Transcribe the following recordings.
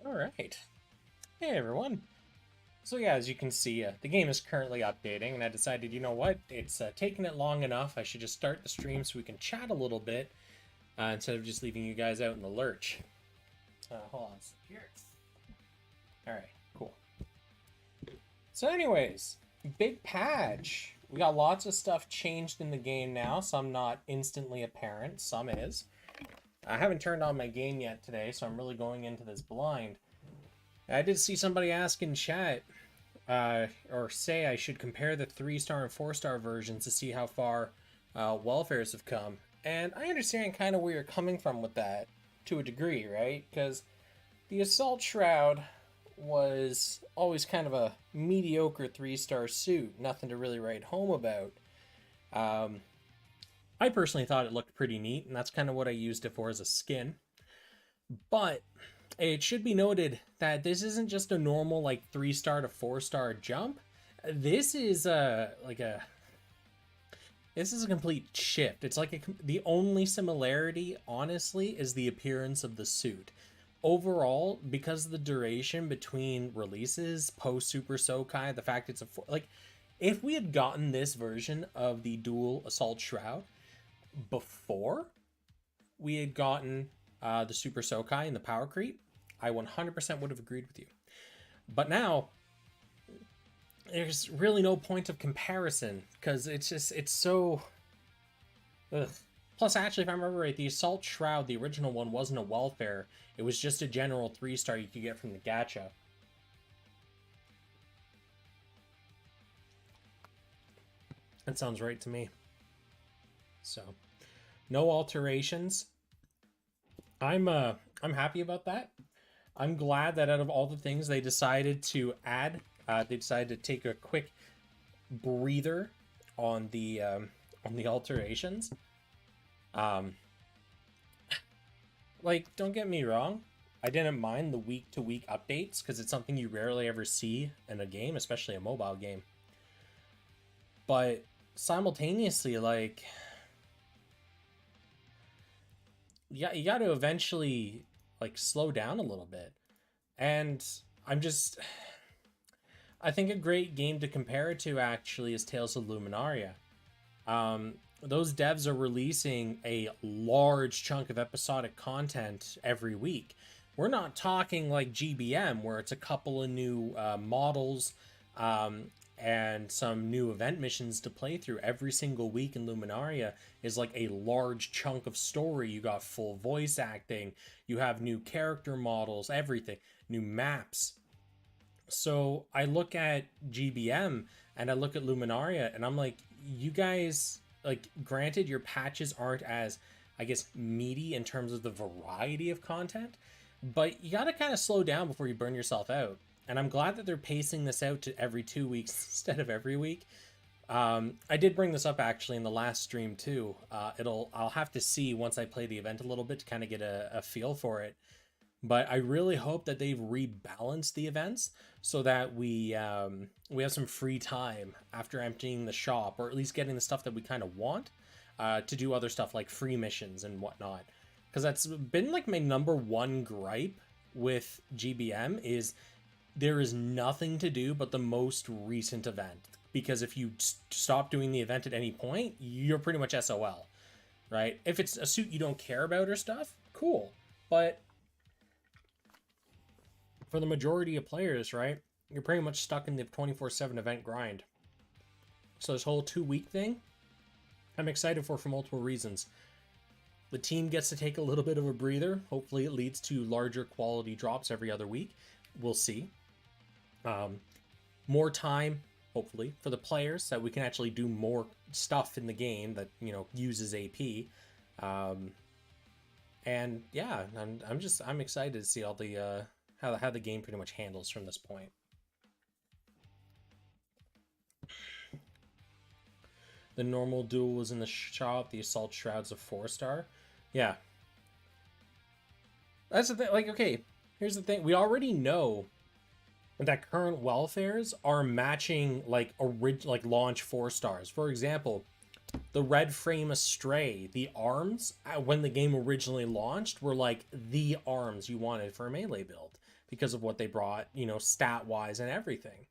All right. Hey, everyone. So yeah, as you can see, the game is currently updating, and I decided, you know what, it's taking it long enough. I should just start the stream so we can chat a little bit instead of just leaving you guys out in the lurch. Hold on. Here. All right, cool. So anyways, big patch. We got lots of stuff changed in the game now. Some not instantly apparent, some is. I haven't turned on my game yet today, so I'm really going into this blind. I did see somebody ask in chat, or say I should compare the 3-star and 4-star versions to see how far welfares have come. And I understand kind of where you're coming from with that, to a degree, right? Because the Assault Shroud was always kind of a mediocre 3-star suit, nothing to really write home about. I personally thought it looked pretty neat, and that's kind of what I used it for as a skin. But it should be noted that this isn't just a normal like 3-star to 4-star jump. This is a complete shift. It's like the only similarity, honestly, is the appearance of the suit. Overall, because of the duration between releases, post Super Sokai, the fact it's if we had gotten this version of the dual Assault Shroud before we had gotten the Super Sokai and the Power Creep, I 100% would have agreed with you. But now, there's really no point of comparison, because it's so... Ugh. Plus, actually, if I remember right, the Assault Shroud, the original one, wasn't a welfare. It was just a general 3-star you could get from the Gacha. That sounds right to me. So, no alterations. I'm happy about that. I'm glad that out of all the things they decided to add, they decided to take a quick breather on the alterations. Like, don't get me wrong, I didn't mind the week-to-week updates because it's something you rarely ever see in a game, especially a mobile game. But simultaneously, like, yeah, you got to eventually like slow down a little bit. And I think a great game to compare it to actually is Tales of Luminaria. Those devs are releasing a large chunk of episodic content every week. We're not talking like GBM, where it's a couple of new models and some new event missions to play through every single week. In Luminaria is like a large chunk of story. You got full voice acting, you have new character models, everything, new maps. So I look at GBM and I look at Luminaria and I'm like, you guys, like, granted your patches aren't as, I guess, meaty in terms of the variety of content, but you gotta kind of slow down before you burn yourself out. And I'm glad that they're pacing this out to every 2 weeks instead of every week. I did bring this up actually in the last stream too. I'll have to see once I play the event a little bit to kind of get a feel for it. But I really hope that they've rebalanced the events so that we have some free time after emptying the shop, or at least getting the stuff that we kind of want to do other stuff like free missions and whatnot. Because that's been like my #1 gripe with GBM is there is nothing to do but the most recent event. Because if you stop doing the event at any point, you're pretty much SOL, right? If it's a suit you don't care about or stuff, cool. But for the majority of players, right, you're pretty much stuck in the 24/7 event grind. So this whole 2-week thing, I'm excited for multiple reasons. The team gets to take a little bit of a breather. Hopefully it leads to larger quality drops every other week. We'll see. More time, hopefully, for the players, so that we can actually do more stuff in the game that, you know, uses AP. And yeah, I'm excited to see all the how the game pretty much handles from this point. The normal duel was in the shop. The Assault Shroud's a 4-star. Yeah. That's the thing. Like, okay, here's the thing. We already know that current welfares are matching like launch 4-stars. For example, the Red Frame Astray, the arms when the game originally launched were like the arms you wanted for a melee build. because of what they brought, you know, stat wise and everything.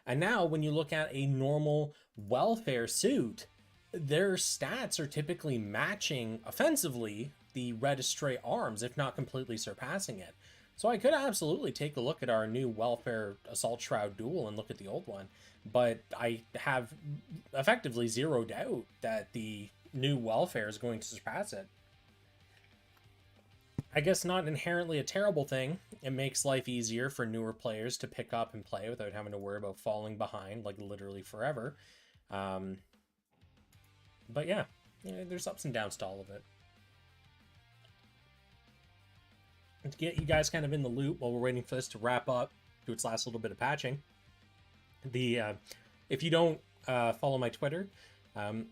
And now when you look at a normal welfare suit, their stats are typically matching offensively the Red Astray arms, if not completely surpassing it. So I could absolutely take a look at our new welfare Assault Shroud duel and look at the old one, but I have effectively zero doubt that the new welfare is going to surpass it. I guess not inherently a terrible thing. It makes life easier for newer players to pick up and play without having to worry about falling behind, like literally forever. But yeah, there's ups and downs to all of it. And to get you guys kind of in the loop while we're waiting for this to wrap up, do its last little bit of patching. If you don't follow my Twitter,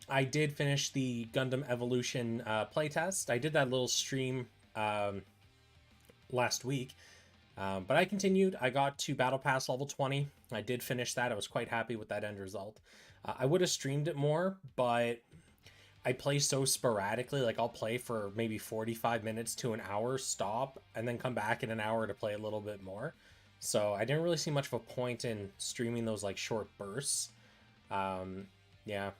I did finish the Gundam Evolution playtest. I did that little stream last week, but I continued. I got to Battle Pass level 20. I did finish that. I was quite happy with that end result. I would have streamed it more, but I play so sporadically. Like I'll play for maybe 45 minutes to an hour, stop, and then come back in an hour to play a little bit more. So I didn't really see much of a point in streaming those like short bursts. Yeah.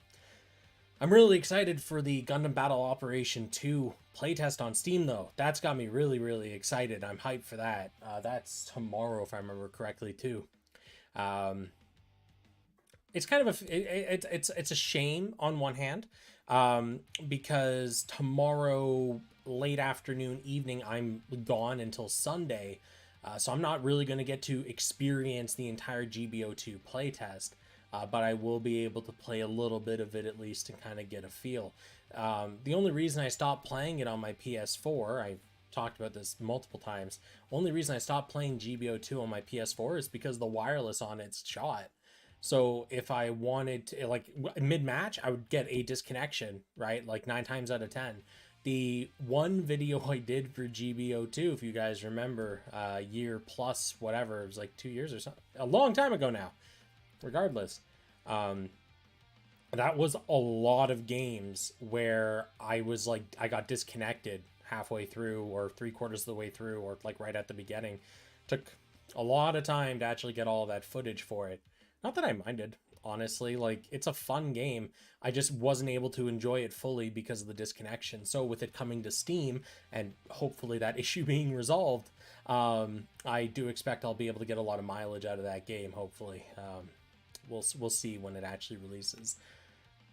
I'm really excited for the Gundam Battle Operation 2 playtest on Steam, though. That's got me really, really excited. I'm hyped for that. That's tomorrow, if I remember correctly, too. It's kind of it's a shame on one hand, because tomorrow late afternoon, evening, I'm gone until Sunday, so I'm not really going to get to experience the entire GBO2 playtest. But I will be able to play a little bit of it at least and kind of get a feel. The only reason I stopped playing it on my PS4, I've talked about this multiple times, only reason I stopped playing GBO2 on my PS4 is because the wireless on it's shot. So if I wanted to, like mid-match, I would get a disconnection, right? Like 9 times out of 10. The one video I did for GBO2, if you guys remember, year plus whatever, it was like 2 years or something, a long time ago now. Regardless, that was a lot of games where I was like, I got disconnected halfway through or 3/4 of the way through or like right at the beginning. Took a lot of time to actually get all of that footage for it. Not that I minded, honestly. Like, it's a fun game. I just wasn't able to enjoy it fully because of the disconnection. So with it coming to Steam and hopefully that issue being resolved, I do expect I'll be able to get a lot of mileage out of that game, hopefully. We'll see when it actually releases.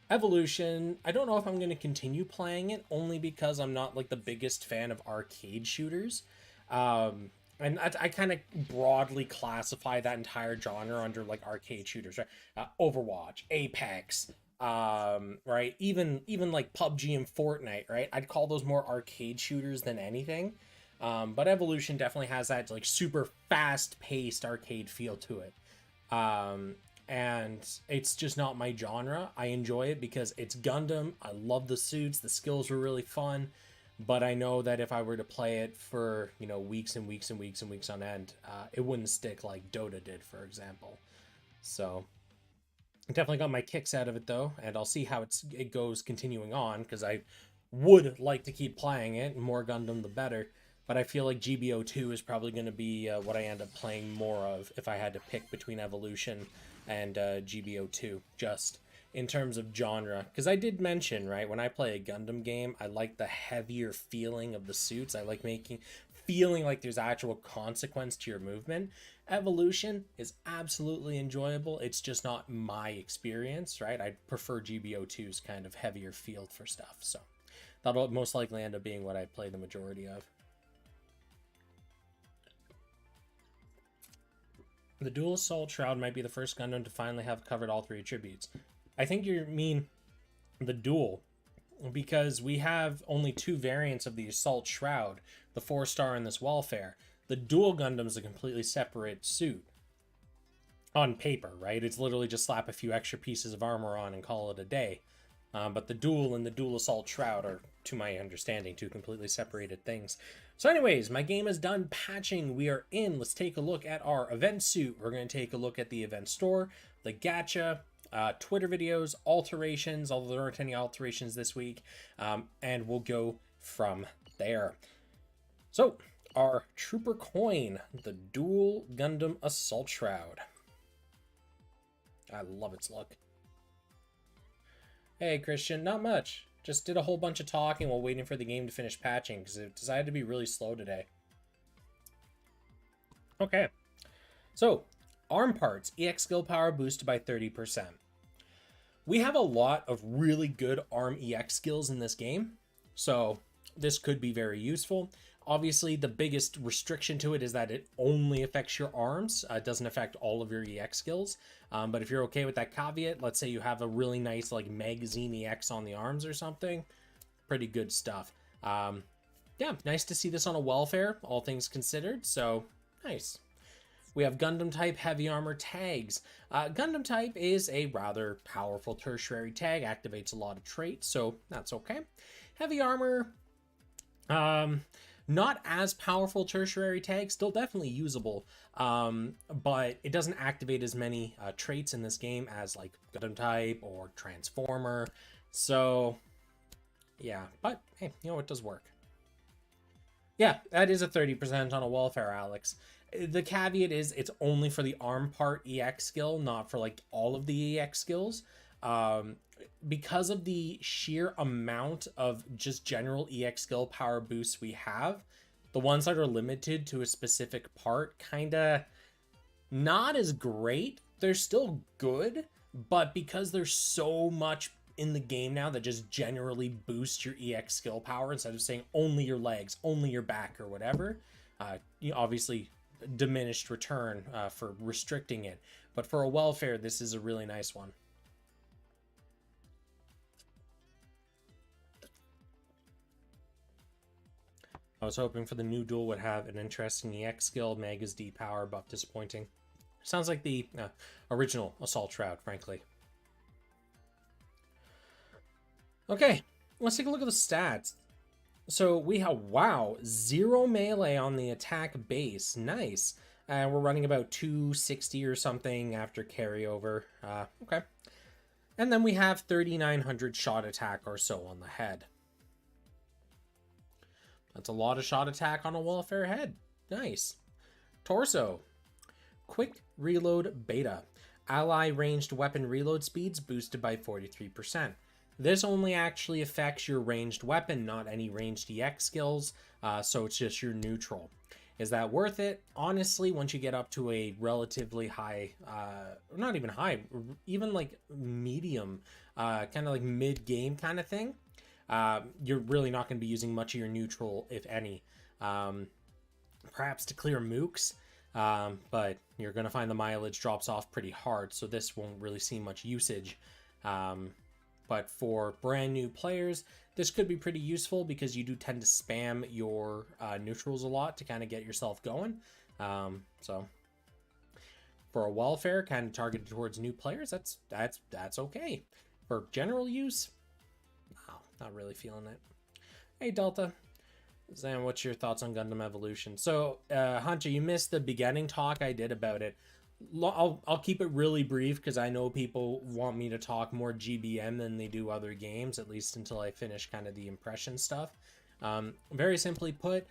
Evolution, I don't know if I'm going to continue playing it, only because I'm not like the biggest fan of arcade shooters. And I kind of broadly classify that entire genre under like arcade shooters, right? Overwatch, Apex, right? Even like PUBG and Fortnite, right? I'd call those more arcade shooters than anything. But Evolution definitely has that like super fast-paced arcade feel to it. And it's just not my genre. I enjoy it because it's Gundam. I love the suits. The skills were really fun. But I know that if I were to play it for, you know, weeks and weeks and weeks and weeks on end, it wouldn't stick like Dota did, for example. So I definitely got my kicks out of it, though. And I'll see how it goes continuing on, because I would like to keep playing it. More Gundam, the better. But I feel like GBO2 is probably going to be what I end up playing more of if I had to pick between Evolution and GBO2, just in terms of genre. Because I did mention, right, when I play a Gundam game, I like the heavier feeling of the suits. I like feeling like there's actual consequence to your movement. Evolution is absolutely enjoyable. It's just not my experience, right? I prefer GBO2's kind of heavier feel for stuff. So that'll most likely end up being what I play the majority of. The Dual Assault Shroud might be the first Gundam to finally have covered all 3 attributes. I think you mean the Dual, because we have only 2 variants of the Assault Shroud, the 4-star and this Welfare. The Dual Gundam is a completely separate suit on paper, right? It's literally just slap a few extra pieces of armor on and call it a day. But the Dual and the Dual Assault Shroud are, to my understanding, 2 completely separated things. So anyways, my game is done patching. We are in. Let's take a look at our event suit. We're going to take a look at the event store, the gacha, Twitter videos, alterations, although there aren't any alterations this week, and we'll go from there. So our Trooper Coin, the Dual Gundam Assault Shroud. I love its look. Hey, Christian, not much. Just did a whole bunch of talking while waiting for the game to finish patching, because it decided to be really slow today. Okay. So, arm parts, EX skill power boosted by 30%. We have a lot of really good arm EX skills in this game, so this could be very useful. Obviously, the biggest restriction to it is that it only affects your arms. It doesn't affect all of your EX skills. But if you're okay with that caveat, let's say you have a really nice like magazine EX on the arms or something, pretty good stuff. Yeah, nice to see this on a welfare, all things considered, so nice. We have Gundam type heavy armor tags. Gundam type is a rather powerful tertiary tag, activates a lot of traits, so that's okay. Heavy armor, not as powerful tertiary tag, still definitely usable, but it doesn't activate as many traits in this game as like Gundam type or Transformer, so yeah, but hey, you know, it does work. Yeah, that is a 30% on a welfare, Alex. The caveat is it's only for the arm part EX skill, not for like all of the EX skills. Because of the sheer amount of just general EX skill power boosts we have, the ones that are limited to a specific part kind of not as great. They're still good, but because there's so much in the game now that just generally boosts your EX skill power instead of saying only your legs, only your back, or whatever, you obviously diminished return for restricting it. But for a welfare, this is a really nice one. I was hoping for the new duel would have an interesting EX skill. Mega's D power buff disappointing. Sounds like the original Assault Shroud, frankly. Okay, let's take a look at the stats. So we have, wow, 0 melee on the attack base. Nice. We're running about 260 or something after carryover. Okay. And then we have 3,900 shot attack or so on the head. That's a lot of shot attack on a welfare head. Nice. Torso. Quick reload beta. Ally ranged weapon reload speeds boosted by 43%. This only actually affects your ranged weapon, not any ranged EX skills, so it's just your neutral. Is that worth it? Honestly, once you get up to a relatively high, not even high, even like medium, kind of like mid-game kind of thing, you're really not going to be using much of your neutral, if any. Perhaps to clear mooks, but you're going to find the mileage drops off pretty hard, so this won't really see much usage. But for brand new players, this could be pretty useful because you do tend to spam your neutrals a lot to kind of get yourself going. So for a welfare kind of targeted towards new players, that's okay. For general use, no, not really feeling it. Hey Delta, Zan, what's your thoughts on Gundam Evolution? So Hunter, you missed the beginning talk I did about it. I'll keep it really brief because I know people want me to talk more GBM than they do other games, at least until I finish kind of the impression stuff. Very simply put,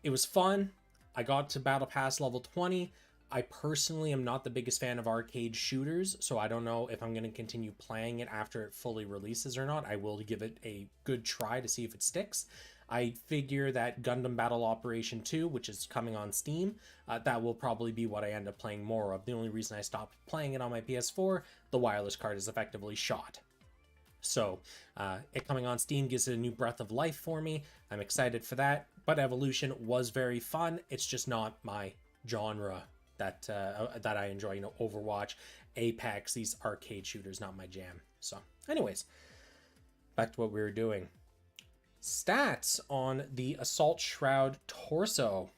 it was fun. I got to Battle Pass level 20. I personally am not the biggest fan of arcade shooters, so I don't know if I'm going to continue playing it after it fully releases or not. I will give it a good try to see if it sticks. I figure that Gundam Battle Operation 2, which is coming on Steam, that will probably be what I end up playing more of. The only reason I stopped playing it on my PS4, the wireless card is effectively shot. So it coming on Steam gives it a new breath of life for me. I'm excited for that, but Evolution was very fun. It's just not my genre that I enjoy. You know, Overwatch, Apex, these arcade shooters, not my jam. So anyways, back to what we were doing. Stats on the Assault Shroud torso.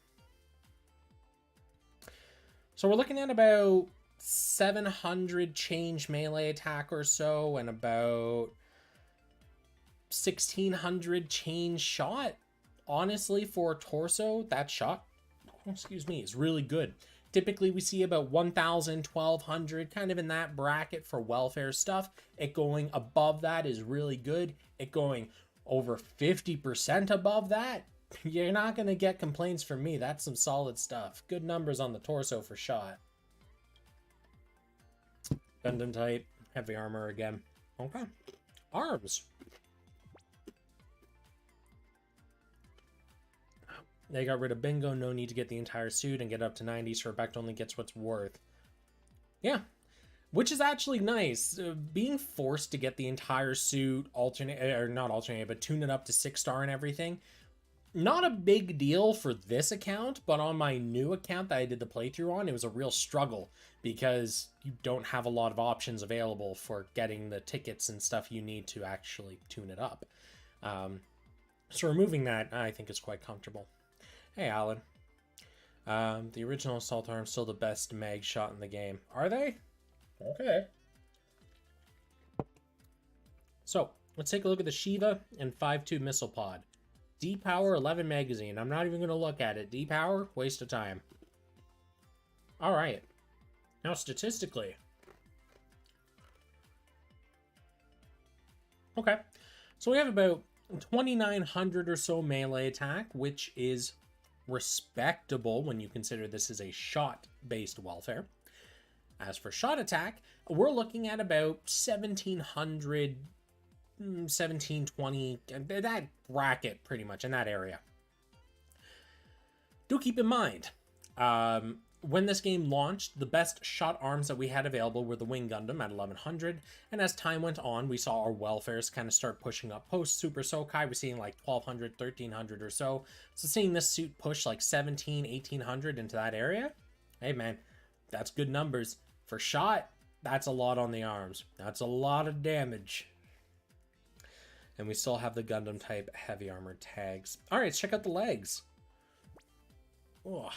So we're looking at about 700 change melee attack or so, and about 1600 change shot. Honestly, for torso, that shot, excuse me, is really good. Typically, we see about 1,000, 1,200, kind of in that bracket for welfare stuff. It going above that is really good. It going over 50% above that, You're not going to get complaints from me. That's some solid stuff. Good numbers on the torso for shot. Gundam type, heavy armor again. Okay. Arms. They got rid of Bingo, no need to get the entire suit and get up to 90, so Rebecca only gets what's worth. Yeah. Which is actually nice. Being forced to get the entire suit, not alternate, but tune it up to 6-star and everything. Not a big deal for this account, but on my new account that I did the playthrough on, it was a real struggle because you don't have a lot of options available for getting the tickets and stuff you need to actually tune it up. So removing that, I think, is quite comfortable. Hey, Alan. The original assault arm's still the best mag shot in the game. Are they? Okay. So, let's take a look at the Shiva and 5.2 missile pod. D-Power 11 magazine. I'm not even going to look at it. D-Power, waste of time. Alright. Now, statistically. Okay. So we have about 2,900 or so melee attack, which is respectable when you consider this is a shot-based welfare. As for shot attack, we're looking at about 1,700... 1720, that bracket pretty much in that area. Do keep in mind, when this game launched, the best shot arms that we had available were the Wing Gundam at 1100, and as time went on, we saw our welfares kind of start pushing up. Post Super Sokai, we're seeing like 1200, 1300 or so. So seeing this suit push like 17, 1800 into that area, hey man, that's good numbers. For shot, that's a lot on the arms. That's a lot of damage. And we still have the Gundam type heavy armor tags. All right, let's check out the legs. Oh.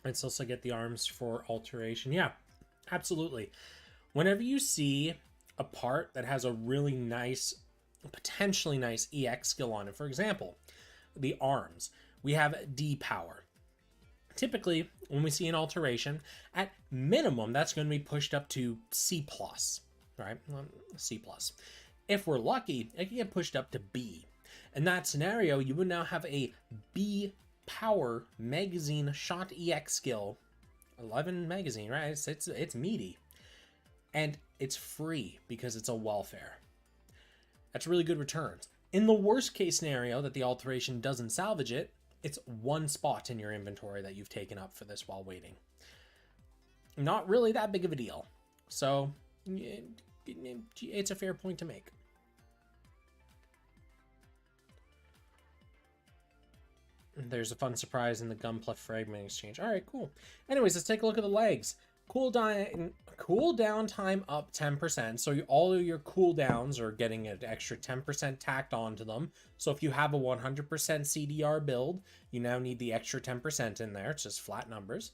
Let's also get the arms for alteration. Yeah, absolutely. Whenever you see a part that has a really nice, potentially nice EX skill on it, for example, the arms, we have D-Power. Typically, when we see an alteration, at minimum, that's going to be pushed up to C+, right? C+. If we're lucky, it can get pushed up to B. In that scenario, you would now have a B power magazine shot EX skill. 11 magazine, right? It's meaty. And it's free because it's a welfare. That's really good returns. In the worst case scenario that the alteration doesn't salvage it, it's one spot in your inventory that you've taken up for this while waiting. Not really that big of a deal. So, it's a fair point to make. There's a fun surprise in the Gunpla fragment exchange. Alright, cool. Anyways, let's take a look at the legs. Cooldown time up 10%, so all of your cooldowns are getting an extra 10% tacked onto them. So if you have a 100% CDR build, you now need the extra 10% in there. It's just flat numbers.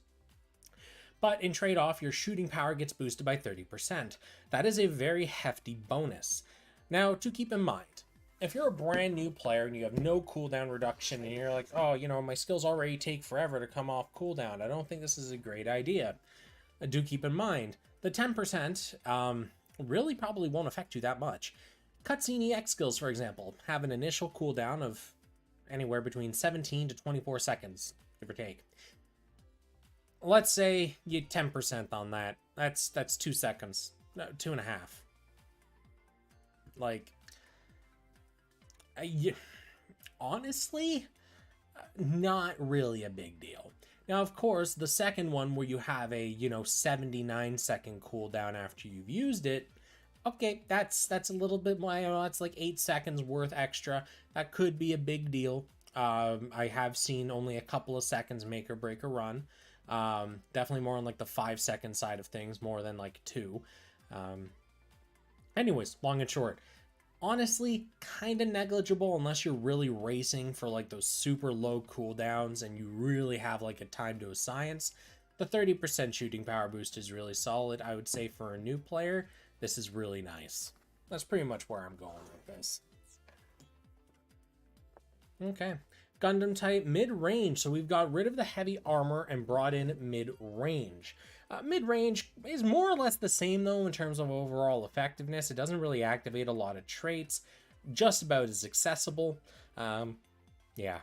But in trade-off, your shooting power gets boosted by 30%. That is a very hefty bonus. Now, to keep in mind, if you're a brand new player and you have no cooldown reduction and you're like, oh, you know, my skills already take forever to come off cooldown, I don't think this is a great idea. Do keep in mind, the 10% really probably won't affect you that much. Cutscene EX skills, for example, have an initial cooldown of anywhere between 17 to 24 seconds, give or take. Let's say you 10% on that. That's 2 seconds. No, 2.5. Like, honestly, not really a big deal. Now, of course, the second one where you have a, 79-second cooldown after you've used it, okay, that's a little bit more, that's like 8 seconds worth extra. That could be a big deal. I have seen only a couple of seconds make or break a run. Definitely more on like the 5-second side of things, more than like 2. Anyways, long and short. Honestly, kind of negligible unless you're really racing for like those super low cooldowns and you really have like a time to a science. The 30% shooting power boost is really solid. I would say for a new player, this is really nice. That's pretty much where I'm going with this. Okay. Gundam type mid-range. So we've got rid of the heavy armor and brought in mid-range. Mid-range is more or less the same though in terms of overall effectiveness. It doesn't really activate a lot of traits, just about as accessible. Yeah.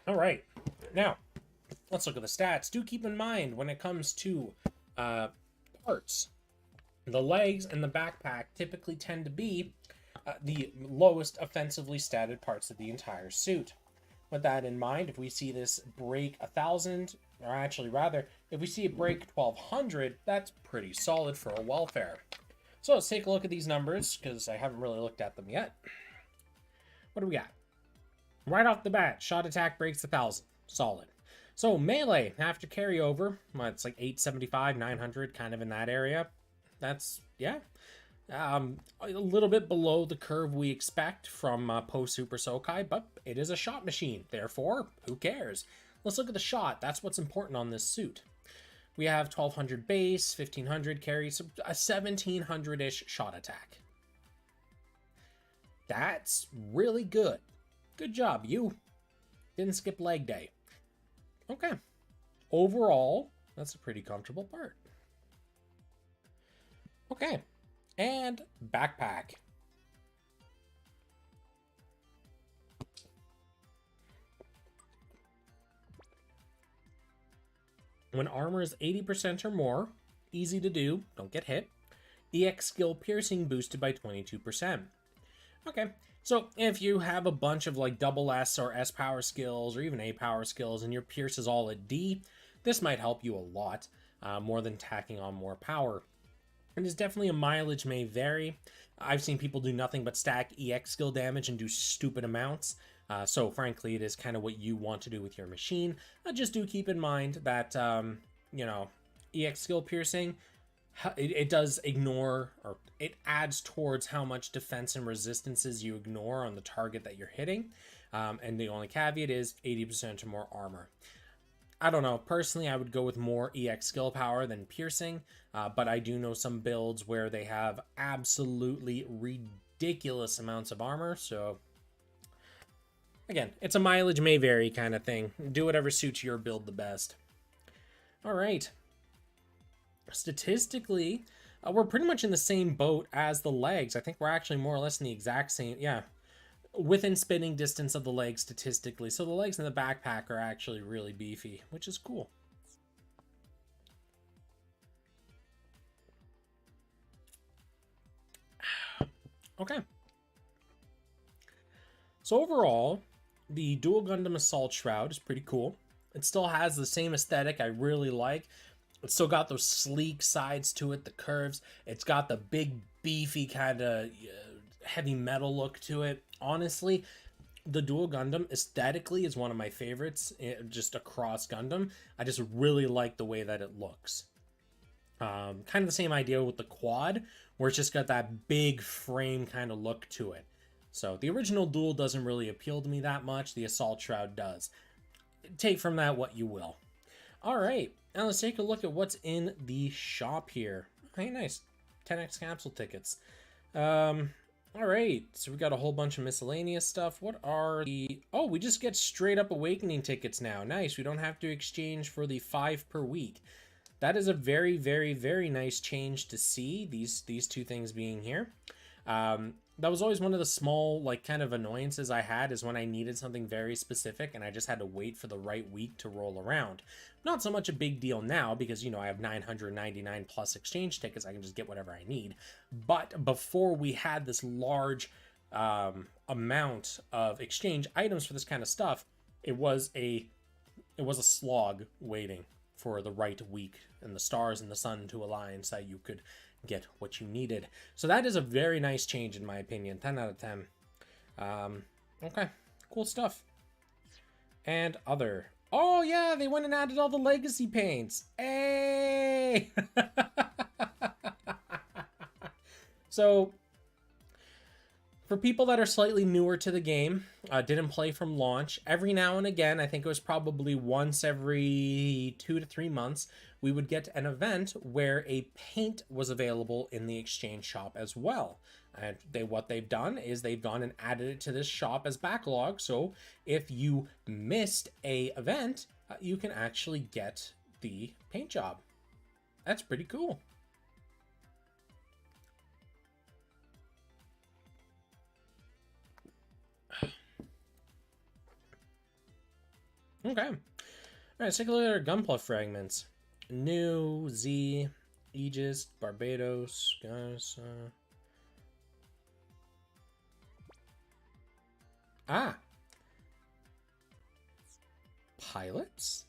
All right, now let's look at the stats. Do keep in mind when it comes to parts, the legs and the backpack typically tend to be the lowest offensively statted parts of the entire suit. With that in mind, if we see this break 1,000, or actually rather, if we see it break 1,200, that's pretty solid for a welfare. So let's take a look at these numbers, because I haven't really looked at them yet. What do we got? Right off the bat, shot attack breaks 1,000. Solid. So melee, after carryover, well, it's like 875, 900, kind of in that area. That's, yeah. A little bit below the curve we expect from post-Super Sokai, but it is a shot machine. Therefore, who cares? Let's look at the shot. That's what's important on this suit. We have 1,200 base, 1,500 carry, so a 1,700-ish shot attack. That's really good. Good job, you. Didn't skip leg day. Okay. Overall, that's a pretty comfortable part. Okay. And backpack. When armor is 80% or more, easy to do, don't get hit. EX skill piercing boosted by 22%. Okay, so if you have a bunch of like double S or S power skills or even A power skills and your pierce is all at D, this might help you a lot, more than tacking on more power. It is definitely a mileage may vary. I've seen people do nothing but stack EX skill damage and do stupid amounts. So frankly, it is kind of what you want to do with your machine. Just do keep in mind that, you know, EX skill piercing, it does ignore, or it adds towards how much defense and resistances you ignore on the target that you're hitting. And the only caveat is 80% or more armor. I don't know. Personally, I would go with more EX skill power than piercing, but I do know some builds where they have absolutely ridiculous amounts of armor, so again, it's a mileage may vary kind of thing. Do whatever suits your build the best. All right. Statistically, we're pretty much in the same boat as the legs. I think we're actually more or less in the exact same, yeah, within spinning distance of the legs statistically. So the legs and the backpack are actually really beefy, which is cool. Okay. So overall, the Dual Gundam Assault Shroud is pretty cool. It still has the same aesthetic I really like. It's still got those sleek sides to it, the curves. It's got the big, beefy kind of heavy metal look to it. Honestly, the Dual Gundam aesthetically is one of my favorites just across Gundam. I just really like the way that it looks. Kind of the same idea with the quad, where it's just got that big frame kind of look to it. So the original Dual doesn't really appeal to me that much. The Assault Shroud does. Take from that what you will. All right, now let's take a look at what's in the shop here. Hey, nice. 10x capsule tickets. All right, so we got a whole bunch of miscellaneous stuff. What are the... Oh, we just get straight up Awakening tickets now. Nice, we don't have to exchange for the 5 per week. That is a very, very, very nice change to see, these two things being here. That was always one of the small, like, kind of annoyances I had, is when I needed something very specific and I just had to wait for the right week to roll around. Not so much a big deal now because, you know, I have 999 plus exchange tickets. I can just get whatever I need. But before we had this large amount of exchange items for this kind of stuff, it was a slog waiting for the right week and the stars and the sun to align so that you could get what you needed. So that is a very nice change in my opinion. 10 out of 10. Okay, cool stuff. And other. Oh yeah, they went and added all the legacy paints. Hey! So For people that are slightly newer to the game, didn't play from launch, every now and again, I think it was probably once every 2 to 3 months, we would get an event where a paint was available in the exchange shop as well. And what they've done is they've gone and added it to this shop as backlog. So if you missed a event, you can actually get the paint job. That's pretty cool. Okay. All right, let's take a look at our Gunpla fragments. New, Z, Aegis, Barbados, Gacha. Ah. Pilots?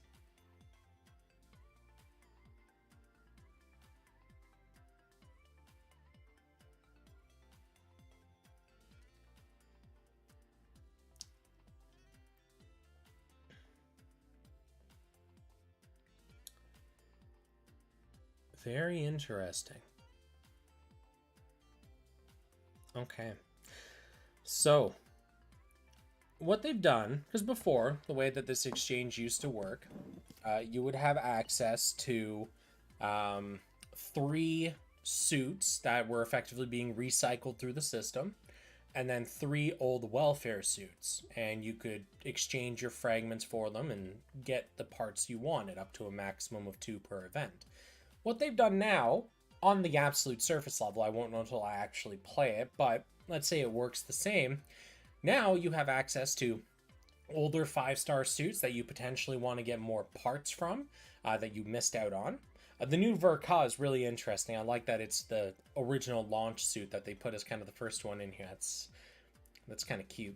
Very interesting. Okay. So, what they've done, because before, the way that this exchange used to work, you would have access to 3 suits that were effectively being recycled through the system, and then 3 old welfare suits, and you could exchange your fragments for them and get the parts you wanted, up to a maximum of 2 per event. What they've done now, on the absolute surface level, I won't know until I actually play it, but let's say it works the same. Now you have access to older 5-star suits that you potentially want to get more parts from, that you missed out on. The new Verka is really interesting. I like that it's the original launch suit that they put as kind of the first one in here. That's kind of cute.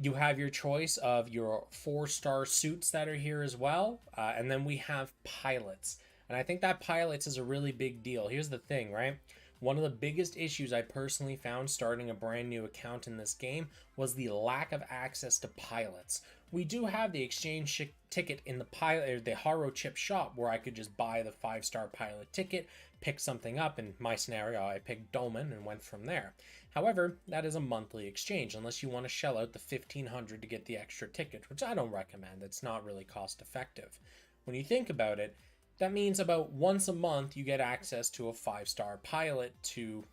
You have your choice of your 4-star suits that are here as well, and then we have pilots. And I think that pilots is a really big deal. Here's the thing, right? One of the biggest issues I personally found starting a brand new account in this game was the lack of access to pilots. We do have the exchange ticket in the pilot, or the Haro chip shop, where I could just buy the 5-star pilot ticket, pick something up. In my scenario, I picked Doman and went from there. However, that is a monthly exchange, unless you want to shell out the $1,500 to get the extra ticket, which I don't recommend. It's not really cost effective. When you think about it, that means about once a month you get access to a 5-star pilot to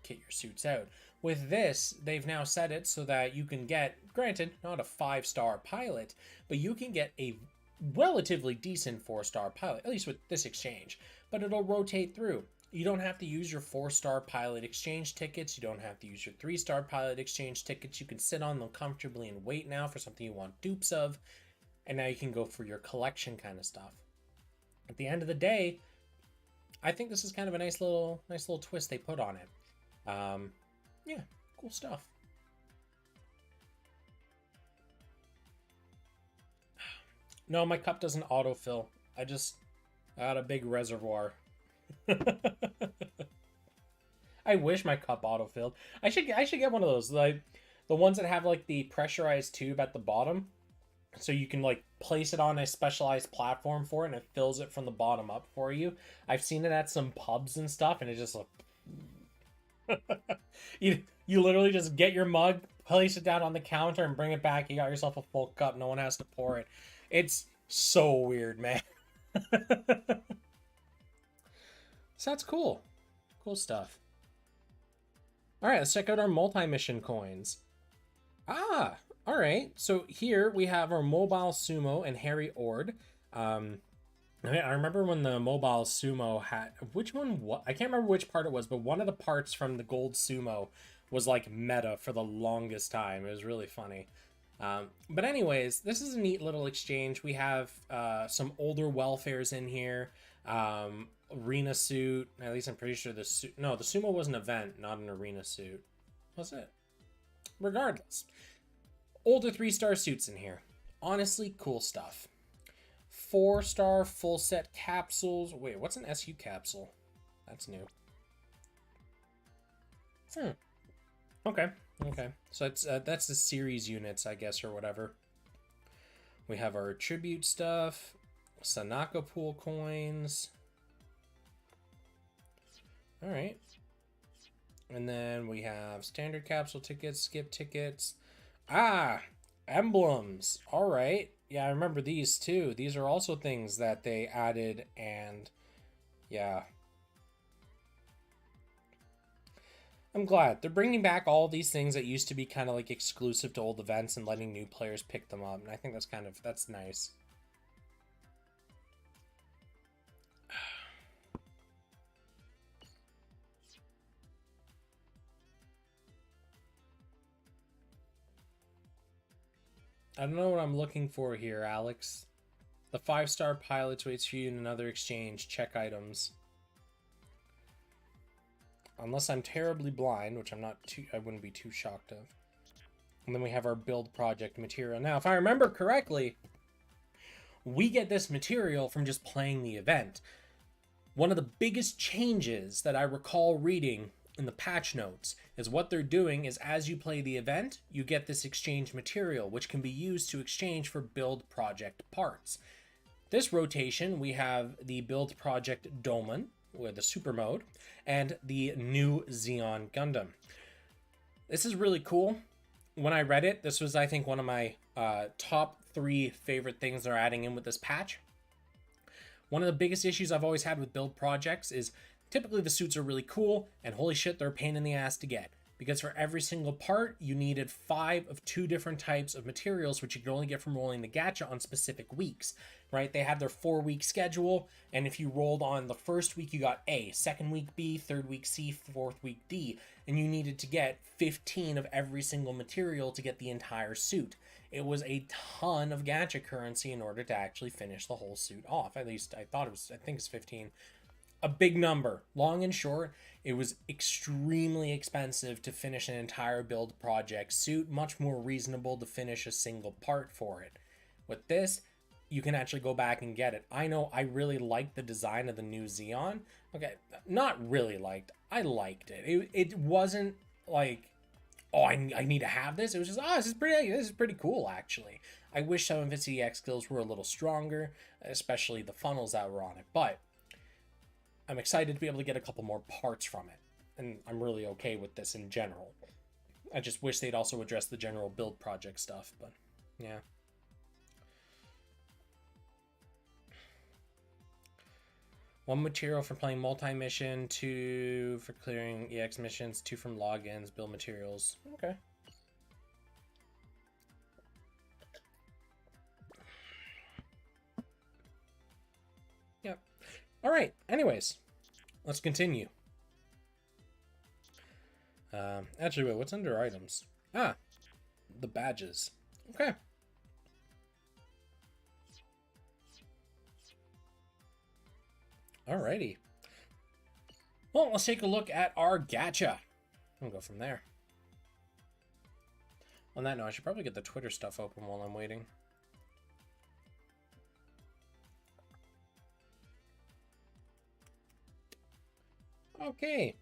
kit your suits out. With this, they've now set it so that you can get, granted, not a 5-star pilot, but you can get a relatively decent 4-star pilot, at least with this exchange, but it'll rotate through. You don't have to use your 4-star pilot exchange tickets. You don't have to use your 3-star pilot exchange tickets. You can sit on them comfortably and wait now for something you want dupes of, and now you can go for your collection kind of stuff. At the end of the day, I think this is kind of a nice little twist they put on it. Yeah, cool stuff. No, my cup doesn't autofill. I got a big reservoir. I wish my cup autofilled. I should get one of those, like the ones that have like the pressurized tube at the bottom. So you can like place it on a specialized platform for it, and it fills it from the bottom up for you. I've seen it at some pubs and stuff, and it just like you literally just get your mug, place it down on the counter, and bring it back. You got yourself a full cup. No one has to pour it. It's so weird, man. So that's cool. Cool stuff. All right, let's check out our multi-mission coins. Ah, all right. So here we have our Mobile Sumo and Harry Ord. I remember when the Mobile Sumo had, which one? What, I can't remember which part it was, but one of the parts from the Gold Sumo was like meta for the longest time. It was really funny. But anyways, this is a neat little exchange. We have some older welfares in here. Arena suit. At least I'm pretty sure the Sumo was an event, not an arena suit. Was it? Regardless. Older 3-star suits in here. Honestly, cool stuff. 4-star full set capsules. Wait, what's an SU capsule? That's new. Okay. So it's that's the series units, I guess, or whatever. We have our tribute stuff. Sanaka pool coins. All right. And then we have standard capsule tickets, skip tickets. Ah, emblems. All right. Yeah, I remember these too. These are also things that they added, and yeah. I'm glad. They're bringing back all these things that used to be kind of like exclusive to old events and letting new players pick them up. And I think that's nice. I don't know what I'm looking for here, Alex. The 5-star pilots waits for you in another exchange. Check items. Unless I'm terribly blind, which I wouldn't be too shocked of. And then we have our build project material. Now, if I remember correctly, we get this material from just playing the event. One of the biggest changes that I recall reading in the patch notes is what they're doing is as you play the event, you get this exchange material, which can be used to exchange for build project parts. This rotation, we have the build project Dolman with the super mode and the new Xeon Gundam. This is really cool. When I read it, this was, I think, one of my top 3 favorite things they're adding in with this patch. One of the biggest issues I've always had with build projects is typically the suits are really cool, and holy shit, they're a pain in the ass to get. Because for every single part, you needed 5 of 2 different types of materials, which you could only get from rolling the gacha on specific weeks, right? They had their 4-week schedule, and if you rolled on the first week, you got A, second week B, third week C, fourth week D, and you needed to get 15 of every single material to get the entire suit. It was a ton of gacha currency in order to actually finish the whole suit off. At least I think it's 15. A big number. Long and short, it was extremely expensive to finish an entire build project suit, much more reasonable to finish a single part for it. With this, you can actually go back and get it. I know I really liked the design of the new Xeon. Okay, not really liked. I liked it. It wasn't like, oh, I need to have this. It was just, oh, this is pretty cool, actually. I wish some of its EX skills were a little stronger, especially the funnels that were on it. But I'm excited to be able to get a couple more parts from it. And I'm really okay with this in general. I just wish they'd also address the general build project stuff, but yeah. One material for playing multi-mission, 2 for clearing EX missions, 2 from logins, build materials. Okay. Yep. All right. Anyways, let's continue. Actually, wait, what's under items? Ah, the badges. Okay. Alrighty. Well, let's take a look at our gacha. We'll go from there. On that note, I should probably get the Twitter stuff open while I'm waiting. Okay.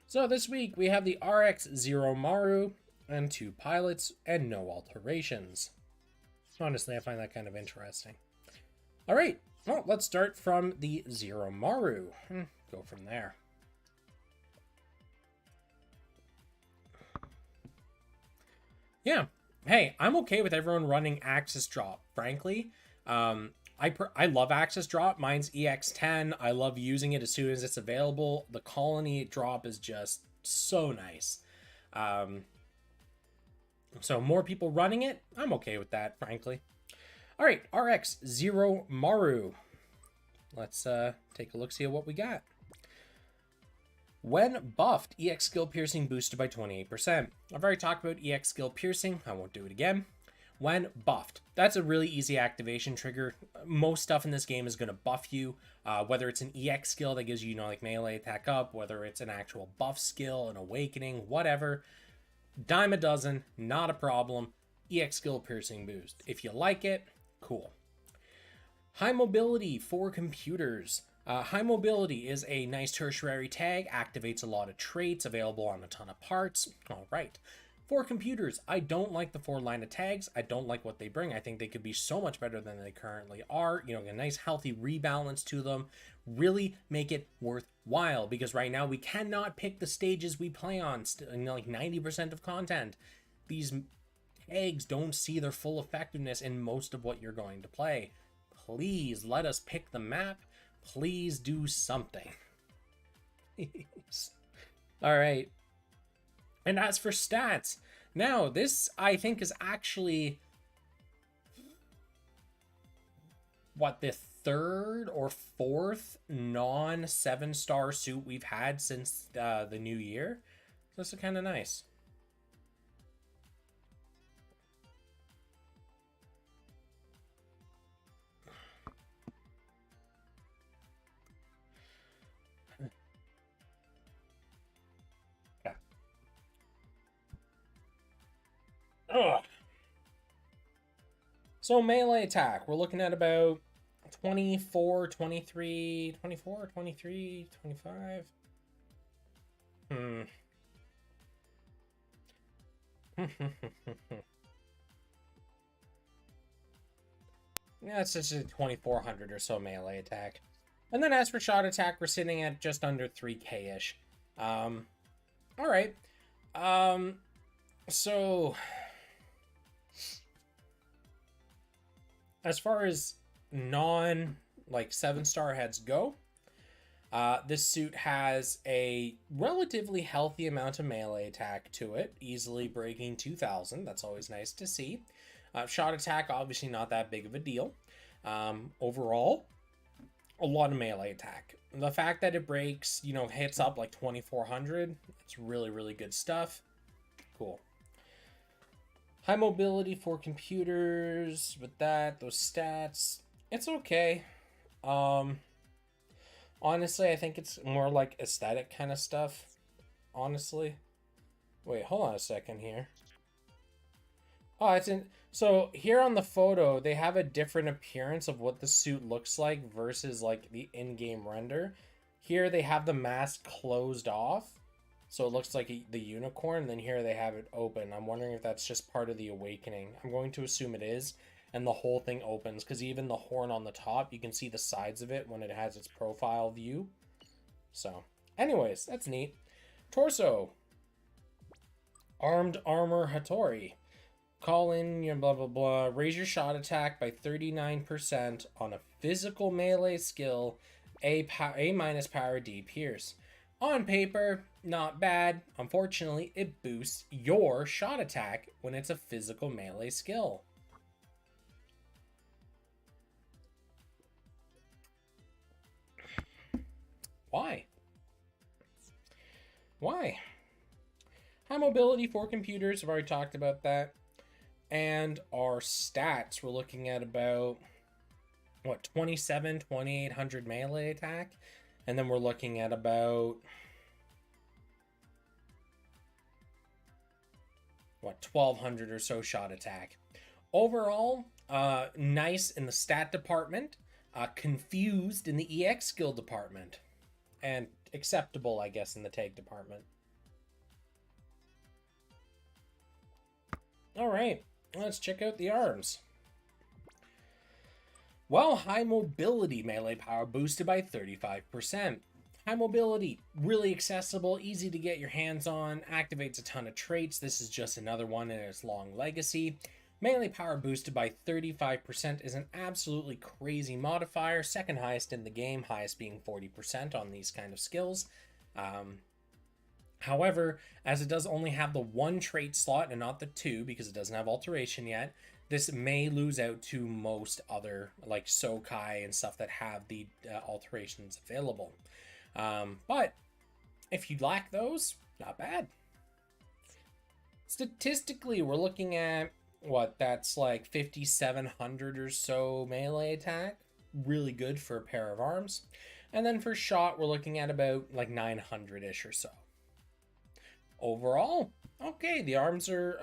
So this week we have the RX-0 Maru and 2 pilots and no alterations. Honestly, I find that kind of interesting. Alright. Well, let's start from the Zero Maru. Go from there. Yeah. Hey, I'm okay with everyone running Axis Drop, frankly. I love Axis Drop. Mine's EX10. I love using it as soon as it's available. The Colony Drop is just so nice. So more people running it, I'm okay with that, frankly. All right, RX-0 Maru. Let's take a look-see at what we got. When buffed, EX skill piercing boosted by 28%. I've already talked about EX skill piercing. I won't do it again. When buffed, that's a really easy activation trigger. Most stuff in this game is going to buff you, whether it's an EX skill that gives you, like melee attack up, whether it's an actual buff skill, an awakening, whatever. Dime a dozen, not a problem. EX skill piercing boost. If you like it, cool. High mobility for computers. High mobility is a nice tertiary tag, activates a lot of traits available on a ton of parts. All right. For computers, I don't like the 4 line of tags. I don't like what they bring. I think they could be so much better than they currently are. You know, a nice healthy rebalance to them. Really make it worthwhile, because right now we cannot pick the stages we play on in like 90% of content. These tags don't see their full effectiveness in most of what you're going to play. Please let us pick the map. Please do something. Please. All right. And as for stats, now this I think is actually what, the third or fourth non 7-star suit we've had since the new year. So this is kind of nice. Ugh. So melee attack, we're looking at about 24, 23, 24, 23, 25. Yeah, it's just a 2400 or so melee attack. And then as for shot attack, we're sitting at just under 3k-ish. All right. So as far as non like 7-star heads go, this suit has a relatively healthy amount of melee attack to it, easily breaking 2000. That's always nice to see. Shot attack, obviously not that big of a deal. Overall, a lot of melee attack. The fact that it breaks, you know, hits up like 2400, it's really, really good stuff. Cool. High mobility for computers with that, those stats, it's okay. Honestly, I think it's more like aesthetic kind of stuff. Honestly. Wait, hold on a second here. Oh, it's in. So here on the photo, they have a different appearance of what the suit looks like versus like the in-game render. Here they have the mask closed off, so it looks like the unicorn. And then here they have it open. I'm wondering if that's just part of the awakening. I'm going to assume it is, and the whole thing opens, because even the horn on the top, you can see the sides of it when it has its profile view. So, anyways, that's neat. Torso. Armed Armor Hattori. Call in your blah blah blah. Raise your shot attack by 39% on a physical melee skill. A minus power D pierce. On paper, not bad. Unfortunately, it boosts your shot attack when it's a physical melee skill. Why? Why? High mobility for computers. I've already talked about that. And our stats, we're looking at about, what, 2800 melee attack. And then we're looking at about, what, 1200 or so shot attack. Overall, nice in the stat department, confused in the EX skill department, and acceptable, I guess, in the tag department. All right, let's check out the arms. Well, high mobility melee power boosted by 35%. High mobility, really accessible, easy to get your hands on, activates a ton of traits. This is just another one in its long legacy. Melee power boosted by 35% is an absolutely crazy modifier, second highest in the game, highest being 40% on these kind of skills. However, as it does only have the 1 trait slot and not the 2 because it doesn't have alteration yet, this may lose out to most other like Sokai and stuff that have the alterations available. But if you lack those, not bad. Statistically, we're looking at what, that's like 5700 or so melee attack. Really good for a pair of arms. And then for shot, we're looking at about like 900-ish or so. Overall, okay, the arms are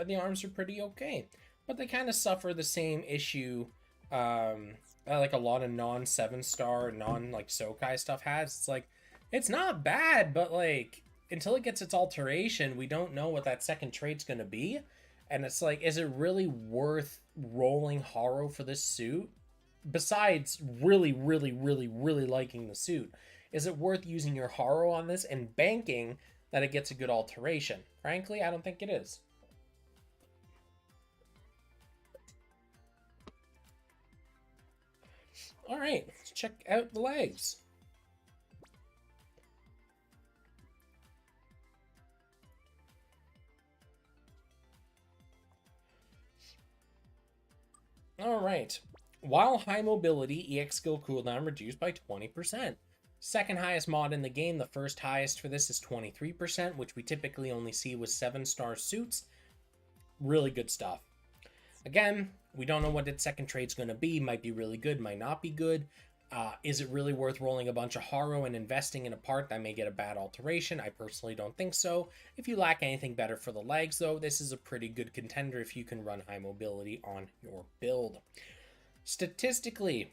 pretty okay, but they kind of suffer the same issue like a lot of non 7-star, non like Sokai stuff has. It's like, it's not bad, but like until it gets its alteration, we don't know what that second trait's going to be. And it's like, is it really worth rolling Haro for this suit? Besides really, really, really, really liking the suit, is it worth using your Haro on this and banking that it gets a good alteration? Frankly, I don't think it is. All right, let's check out the legs. All right. While high mobility, EX skill cooldown reduced by 20%. Second highest mod in the game, the first highest for this is 23%, which we typically only see with 7-star suits. Really good stuff. Again, we don't know what its second trait's going to be. Might be really good, might not be good. Is it really worth rolling a bunch of Haro and investing in a part that may get a bad alteration? I personally don't think so. If you lack anything better for the legs, though, this is a pretty good contender if you can run high mobility on your build. Statistically,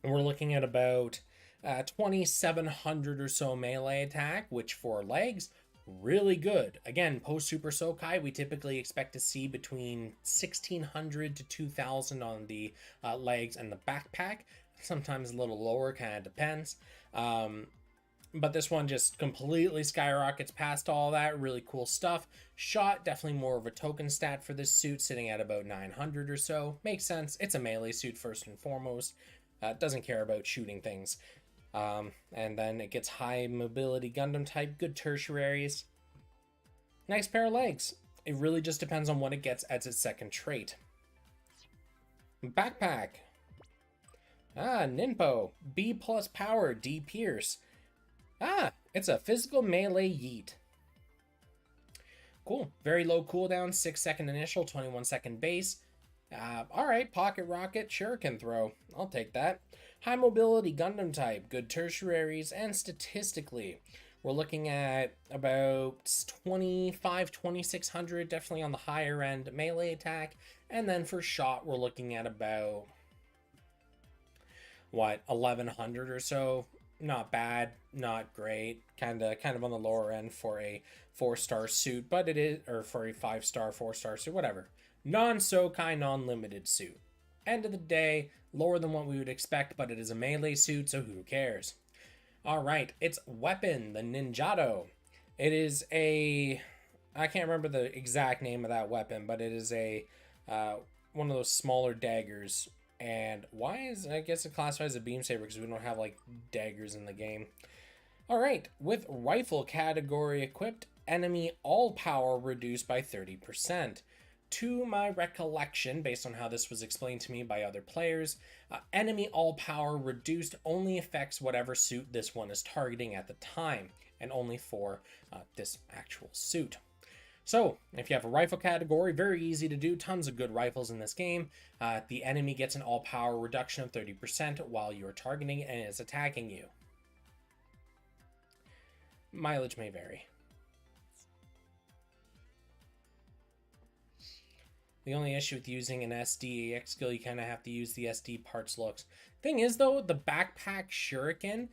we're looking at about 2,700 or so melee attack, which for legs, really good. Again, post Super Sokai, we typically expect to see between 1,600 to 2,000 on the legs and the backpack. Sometimes a little lower, kind of depends. But this one just completely skyrockets past all that. Really cool stuff. Shot, definitely more of a token stat for this suit, sitting at about 900 or so. Makes sense. It's a melee suit first and foremost. Doesn't care about shooting things. And then it gets high mobility Gundam type, good tertiaries. Nice pair of legs. It really just depends on what it gets as its second trait. Backpack. Ninpo. B plus power, D pierce. It's a physical melee yeet. Cool. Very low cooldown, 6-second initial, 21-second base. Alright, pocket rocket, shuriken throw. I'll take that. High mobility Gundam type, good tertiaries, and statistically, we're looking at about 2,600, definitely on the higher end melee attack. And then for shot, we're looking at about, 1,100 or so. Not bad, not great, kind of on the lower end for a 4-star suit, but it is, or for a 5-star, 4-star suit, whatever. Non-Sokai, non-limited suit. End of the day, lower than what we would expect, but it is a melee suit, so who cares? Alright, it's weapon, the Ninjato. It is a, I can't remember the exact name of that weapon, but it is a, one of those smaller daggers. And why is, I guess it classifies as a beam saber because we don't have like daggers in the game. Alright, with rifle category equipped, enemy all power reduced by 30%. To my recollection, based on how this was explained to me by other players, enemy all power reduced only affects whatever suit this one is targeting at the time, and only for this actual suit. So, if you have a rifle category, very easy to do, tons of good rifles in this game. The enemy gets an all-power reduction of 30% while you're targeting and is attacking you. Mileage may vary. The only issue with using an SD EX skill, you kind of have to use the SD parts looks. Thing is, though, the backpack shuriken,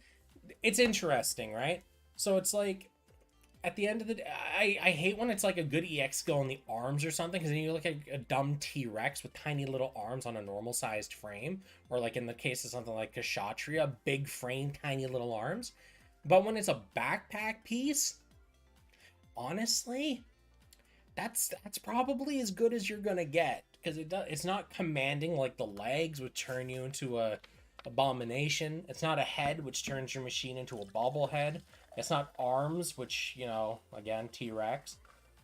it's interesting, right? So it's like, at the end of the day, I hate when it's like a good EX skill in the arms or something, because then you look at a dumb T-Rex with tiny little arms on a normal-sized frame, or like in the case of something like Kshatriya, big frame, tiny little arms. But when it's a backpack piece, honestly, that's probably as good as you're gonna get, because it's not commanding like the legs, which turn you into a abomination. It's not a head, which turns your machine into a bobblehead. It's not arms, which, you know, again, T-Rex.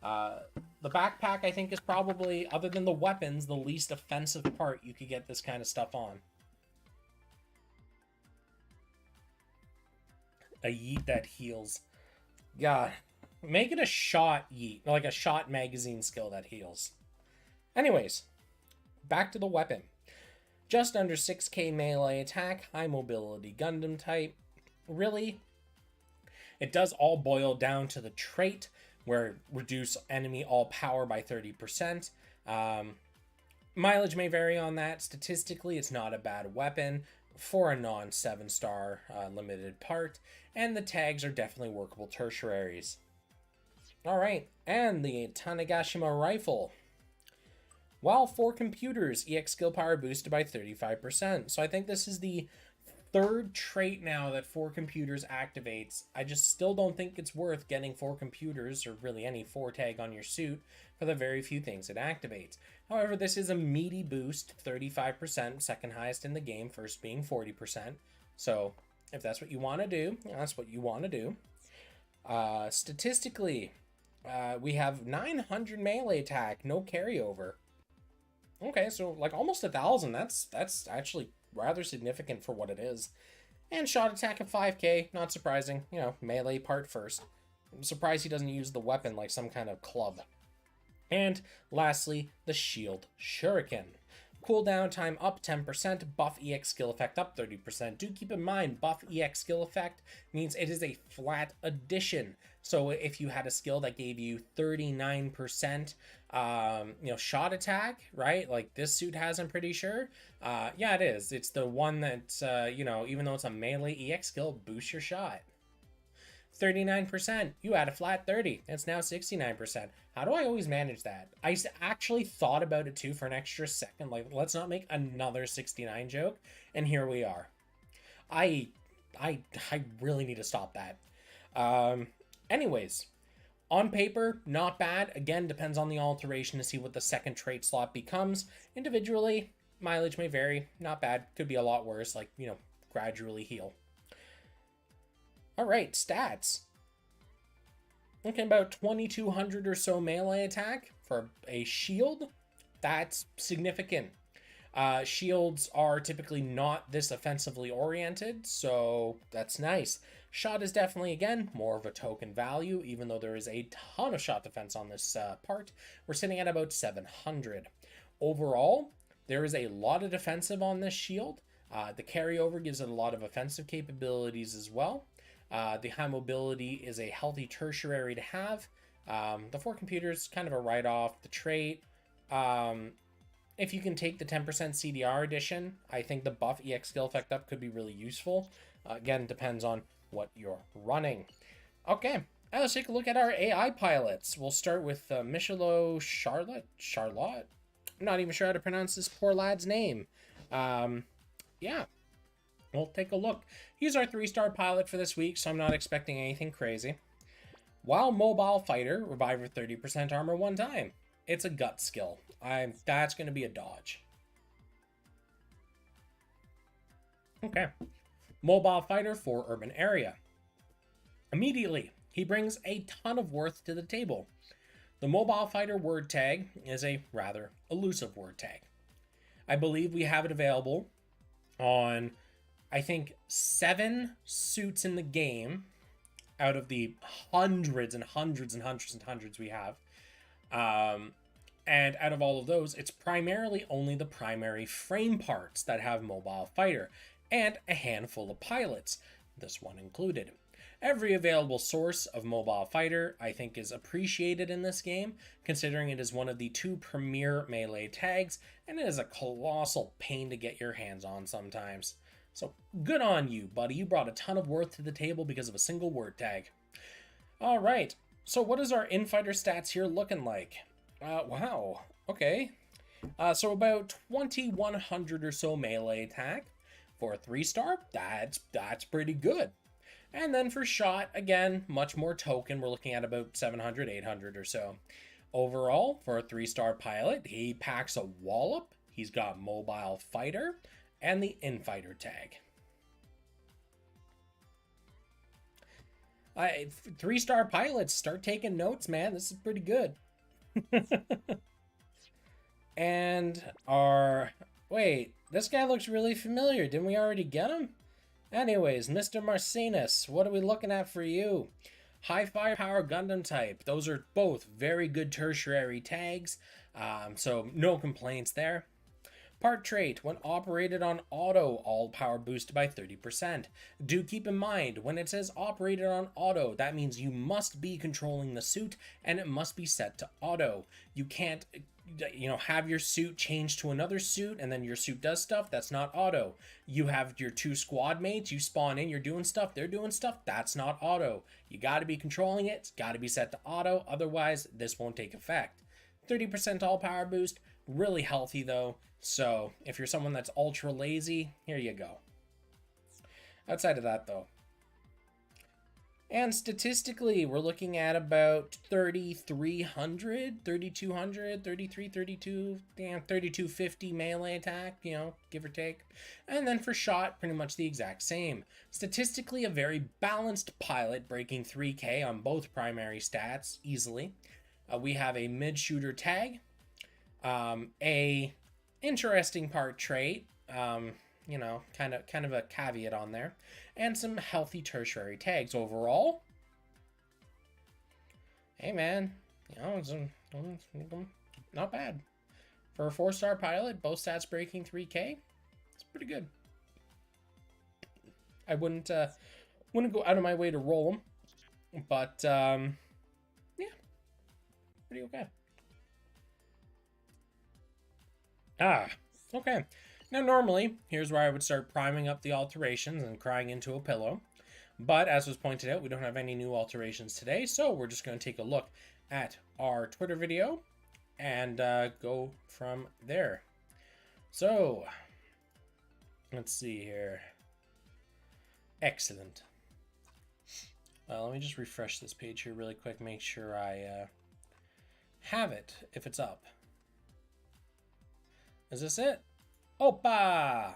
The backpack, I think, is probably, other than the weapons, the least offensive part you could get this kind of stuff on. A yeet that heals. God, make it a shot yeet, like a shot magazine skill that heals. Anyways, back to the weapon. Just under 6k melee attack, high mobility Gundam type. Really, it does all boil down to the trait, where reduce enemy all power by 30%. Mileage may vary on that. Statistically, it's not a bad weapon. for a non 7-star limited part, and the tags are definitely workable tertiaries. Alright, and the Tanegashima rifle. While for computers, EX skill power boosted by 35%. So I think this is the third trait now that for computers activates. I just still don't think it's worth getting for computers, or really any 4 tag on your suit, for the very few things it activates. However, this is a meaty boost, 35%, second highest in the game, first being 40%. So if that's what you want to do, that's what you want to do. Statistically, we have 900 melee attack, no carryover. Okay, so like almost 1,000. That's actually rather significant for what it is. And shot attack of 5k, not surprising. You know, melee part first. I'm surprised he doesn't use the weapon like some kind of club. And lastly, the shield shuriken. Cooldown time up 10%, buff EX skill effect up 30%. Do keep in mind, buff EX skill effect means it is a flat addition. So if you had a skill that gave you 39%, shot attack, right? Like this suit has, I'm pretty sure. Yeah, it is. It's the one that, even though it's a melee EX skill, boosts your shot. 39%. You add a flat 30. It's now 69%. How do I always manage that? I actually thought about it too for an extra second. Like, let's not make another 69 joke. And here we are. I really need to stop that. Anyways, on paper, not bad. Again, depends on the alteration to see what the second trait slot becomes. Individually, mileage may vary. Not bad. Could be a lot worse, like, gradually heal. All right, stats. Okay, about 2,200 or so melee attack for a shield. That's significant. Shields are typically not this offensively oriented, so that's nice. Shot is definitely, again, more of a token value, even though there is a ton of shot defense on this part. We're sitting at about 700. Overall, there is a lot of defensive on this shield. The carryover gives it a lot of offensive capabilities as well. The high mobility is a healthy tertiary to have. The 4 computers, kind of a write-off. The trait, if you can take the 10% CDR addition, I think the buff EX skill effect up could be really useful. Again, depends on what you're running. Okay, let's take a look at our AI pilots. We'll start with Michelo Charlotte. I'm not even sure how to pronounce this poor lad's name. Yeah. We'll take a look. He's our 3-star pilot for this week, so I'm not expecting anything crazy. While mobile fighter, revive with 30% armor 1 time. It's a gut skill. That's going to be a dodge. Okay. Mobile fighter for urban area. Immediately, he brings a ton of worth to the table. The mobile fighter word tag is a rather elusive word tag. I believe we have it available on, I think, 7 suits in the game out of the hundreds and hundreds and hundreds and hundreds we have. And out of all of those, it's primarily only the primary frame parts that have mobile fighter, and a handful of pilots, this one included. Every available source of mobile fighter, I think, is appreciated in this game, considering it is one of the 2 premier melee tags, and it is a colossal pain to get your hands on sometimes. So good on you, buddy. You brought a ton of worth to the table because of a single word tag. All right. So what is our infighter stats here looking like? Wow. Okay. So about 2,100 or so melee attack for a 3-star. That's pretty good. And then for shot, again, much more token. We're looking at about 700, 800 or so. Overall, for a 3-star pilot, he packs a wallop. He's got mobile fighter and the infighter tag. 3-star pilots, start taking notes, man. This is pretty good. And wait, this guy looks really familiar. Didn't we already get him? Anyways, Mr. Marcinus, what are we looking at for you? High firepower Gundam type. Those are both very good tertiary tags. So no complaints there. Part trait, when operated on auto, all power boosted by 30%. Do keep in mind, when it says operated on auto, that means you must be controlling the suit and it must be set to auto. You can't, have your suit change to another suit and then your suit does stuff. That's not auto. You have your two squad mates, you spawn in, you're doing stuff, they're doing stuff. That's not auto. You got to be controlling it. It's got to be set to auto. Otherwise, this won't take effect. 30% all power boost, really healthy though. So if you're someone that's ultra lazy, here you go. Outside of that though, and statistically, we're looking at about 3,300, 3,200, 33, 32, 3,250 melee attack, give or take. And then for shot, pretty much the exact same. Statistically, a very balanced pilot, breaking 3K on both primary stats easily. We have a mid-shooter tag, a interesting part trait, kind of a caveat on there, and some healthy tertiary tags. Overall, hey man, it's not bad for a 4-star pilot. Both stats breaking 3K. It's pretty good. I wouldn't go out of my way to roll them, but yeah, pretty okay. Okay. Now, normally, here's where I would start priming up the alterations and crying into a pillow. But as was pointed out, we don't have any new alterations today, so we're just going to take a look at our Twitter video and go from there. So, let's see here. Excellent. Let me just refresh this page here really quick, make sure I have it, if it's up. Is this it? Opa!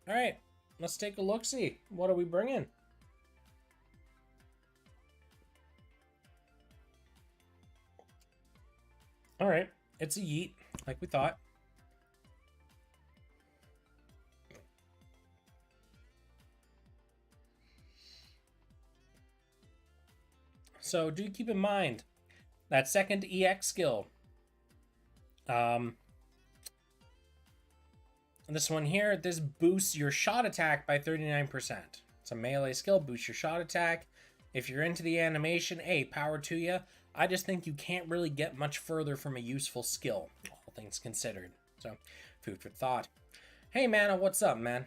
Alright, let's take a look-see. What are we bringing? Alright, it's a yeet, like we thought. So do keep in mind that second EX skill. This one here, this boosts your shot attack by 39%. It's a melee skill, boosts your shot attack. If you're into the animation, hey, power to you. I just think you can't really get much further from a useful skill, all things considered. So, food for thought. Hey, Mana, what's up, man?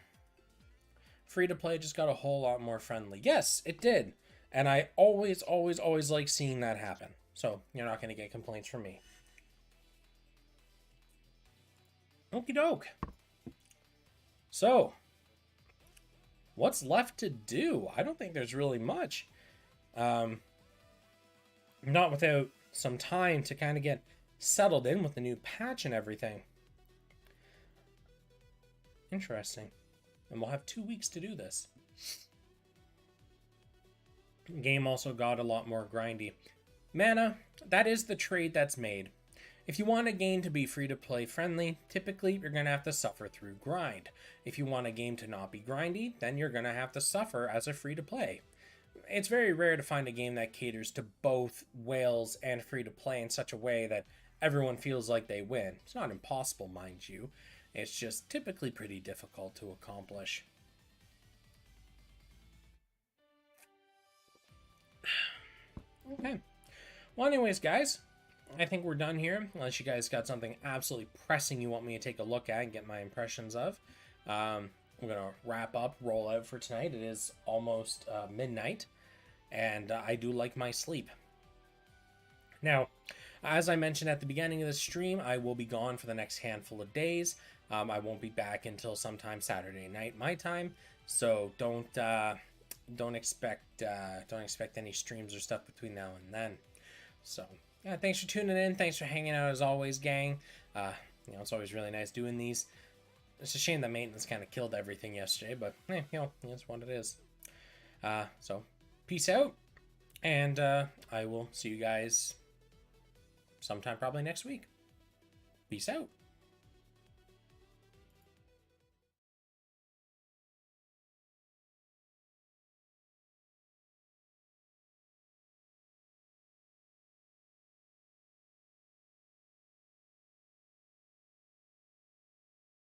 Free to play just got a whole lot more friendly. Yes, it did. And I always like seeing that happen. So, you're not going to get complaints from me. Okie doke. So, what's left to do? I don't think there's really much. Not without some time to kind of get settled in with the new patch and everything. Interesting. And we'll have 2 weeks to do this. The game also got a lot more grindy. Mana, that is the trade that's made. If you want a game to be free-to-play friendly, typically you're going to have to suffer through grind. If you want a game to not be grindy, then you're going to have to suffer as a free-to-play. It's very rare to find a game that caters to both whales and free-to-play in such a way that everyone feels like they win. It's not impossible, mind you. It's just typically pretty difficult to accomplish. Okay. Well, anyways, guys, I think we're done here, unless you guys got something absolutely pressing you want me to take a look at and get my impressions of. I'm going to wrap up, roll out for tonight. It is almost midnight, and I do like my sleep. Now, as I mentioned at the beginning of the stream, I will be gone for the next handful of days. I won't be back until sometime Saturday night, my time, so don't expect any streams or stuff between now and then. So, yeah, thanks for tuning in. Thanks for hanging out as always, gang. It's always really nice doing these. It's a shame that maintenance kind of killed everything yesterday, but it's what it is. So, peace out, and I will see you guys sometime probably next week. Peace out.